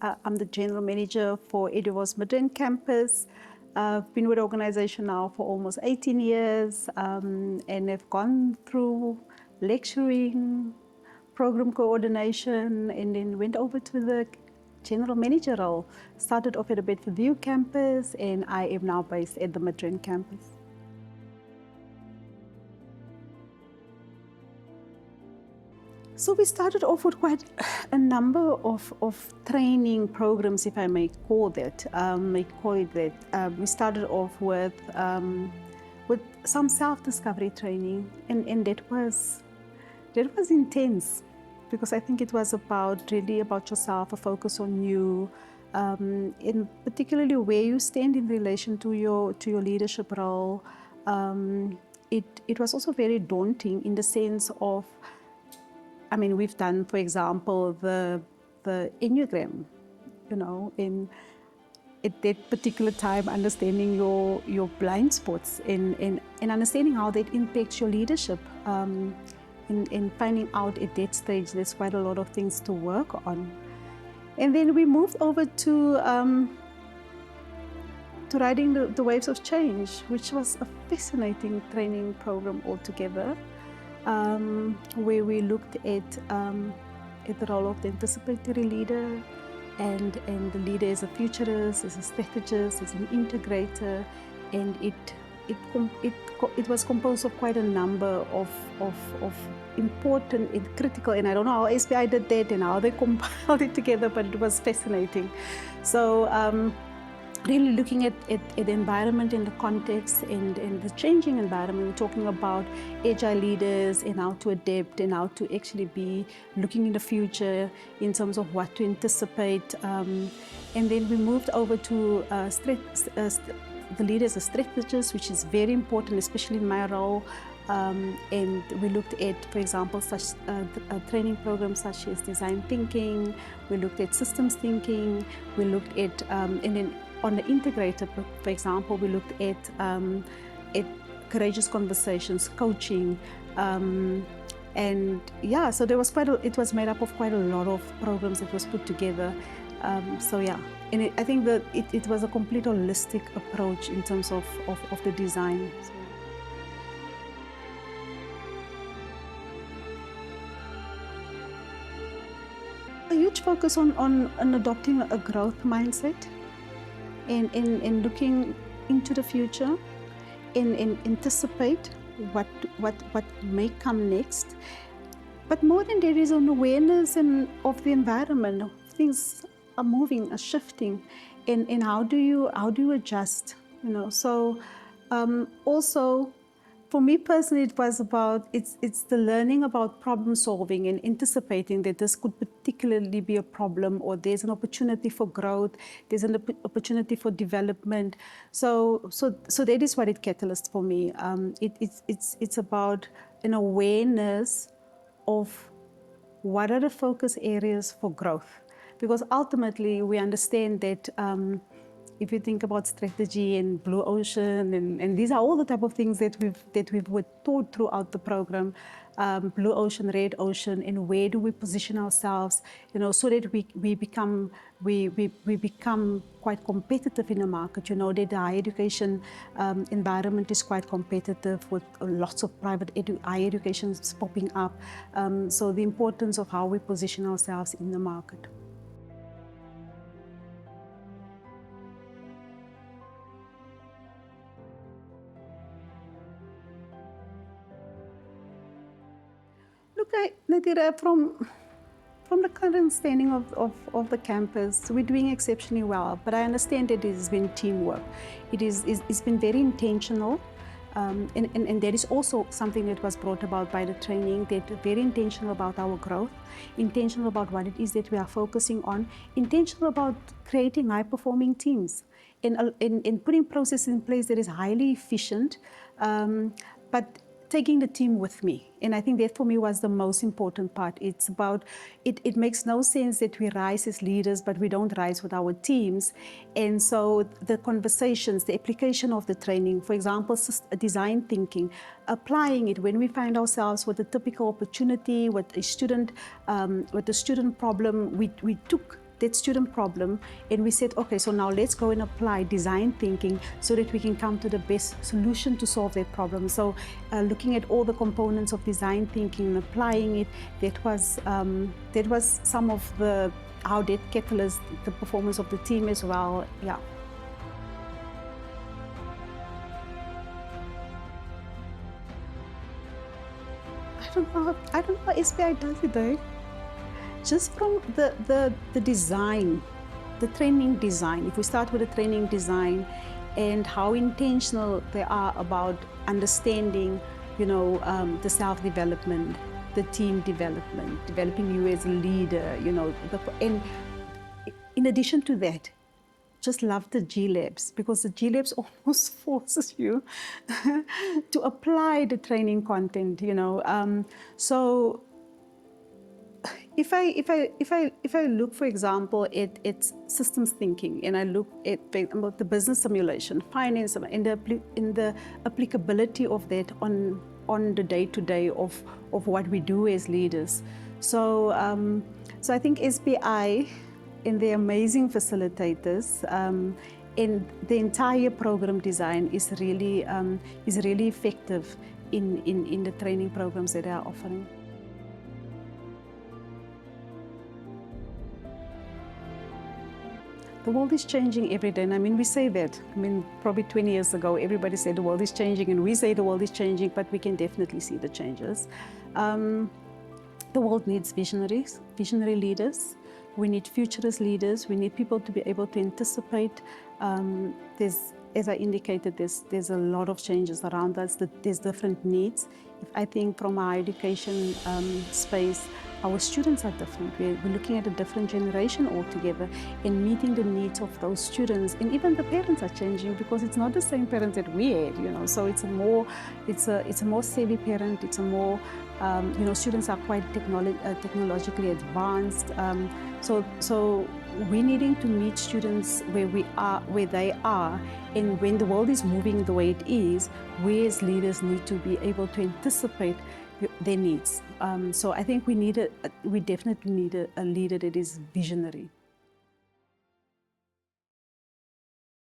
I'm the general manager for Eduard's Midrand campus. I've been with the organization now for almost 18 years and have gone through lecturing, program coordination, and then went over to the general manager role. Started off at the Bedfordview campus, and I am now based at the Midrand campus. So we started off with quite a number of training programs, if I may call it that. We started off with some self-discovery training, and that was intense, because I think it was really about yourself, a focus on you, in particularly where you stand in relation to your leadership role. It was also very daunting in the sense of, I mean, we've done, for example, the Enneagram, in at that particular time, understanding your blind spots and understanding how that impacts your leadership. In finding out at that stage, there's quite a lot of things to work on. And then we moved over to riding the waves of change, which was a fascinating training program altogether. Where we looked at the role of the anticipatory leader, and the leader as a futurist, as a strategist, as an integrator, and it was composed of quite a number of important and critical, and I don't know how SPI did that and how they compiled it together, but it was fascinating. So really looking at the environment and the context and the changing environment. We're talking about agile leaders and how to adapt and how to actually be looking in the future in terms of what to anticipate. And then we moved over to the leader as a strategist, which is very important, especially in my role. And we looked at, for example, such training programs such as design thinking. We looked at systems thinking. We looked at, and then on the integrator, for example, we looked at courageous conversations, coaching, and yeah, so there was it was made up of quite a lot of programs that was put together. So yeah, and I think that it was a complete holistic approach in terms of the design. A huge focus on adopting a growth mindset. In looking into the future, in anticipate what may come next. But more than that is an awareness of the environment. Things are moving, are shifting, and how do you adjust? So also. For me personally, it was about, it's the learning about problem solving and anticipating that this could particularly be a problem, or there's an opportunity for growth, there's an opportunity for development. So that is what it catalyzed for me. It's about an awareness of what are the focus areas for growth, because ultimately we understand that. If you think about strategy and blue ocean, and these are all the type of things that we were taught throughout the program, blue ocean, red ocean, and where do we position ourselves, so that we become quite competitive in the market. That the higher education environment is quite competitive with lots of private higher education popping up. So the importance of how we position ourselves in the market. Look, Nadira, from the current standing of the campus, we're doing exceptionally well, but I understand that it has been teamwork. It's been very intentional, and that is also something that was brought about by the training, that very intentional about our growth, intentional about what it is that we are focusing on, intentional about creating high-performing teams, and putting processes in place that is highly efficient, but taking the team with me. And I think that for me was the most important part. It's about, it makes no sense that we rise as leaders, but we don't rise with our teams. And so the conversations, the application of the training, for example, design thinking, applying it when we find ourselves with a typical opportunity, with a student problem, we took that student problem, and we said, okay, so now let's go and apply design thinking so that we can come to the best solution to solve that problem. So looking at all the components of design thinking and applying it, that was some of the how that catalyzed the performance of the team as well. Yeah. I don't know how SPI does it though. Just from the design, the training design, if we start with the training design and how intentional they are about understanding, the self-development, the team development, developing you as a leader, and in addition to that, just love the G Labs, because the G Labs almost forces you to apply the training content, So if I look, for example, at systems thinking, and I look at the business simulation, finance, and the applicability of that on the day-to-day of what we do as leaders. So I think SBI and the amazing facilitators and the entire program design is really effective in the training programs that they are offering. The world is changing every day, and I mean, we say that. I mean, probably 20 years ago, everybody said the world is changing, and we say the world is changing, but we can definitely see the changes. The world needs visionary leaders. We need futurist leaders. We need people to be able to anticipate. As I indicated, there's a lot of changes around us. There's different needs. I think from our education space, our students are different. We're looking at a different generation altogether, and meeting the needs of those students. And even the parents are changing, because it's not the same parents that we had, So it's a more savvy parent. It's a more, students are quite technologically advanced. So we're needing to meet students where they are, and when the world is moving the way it is, we as leaders need to be able to anticipate their needs. So I think we definitely need a leader that is visionary.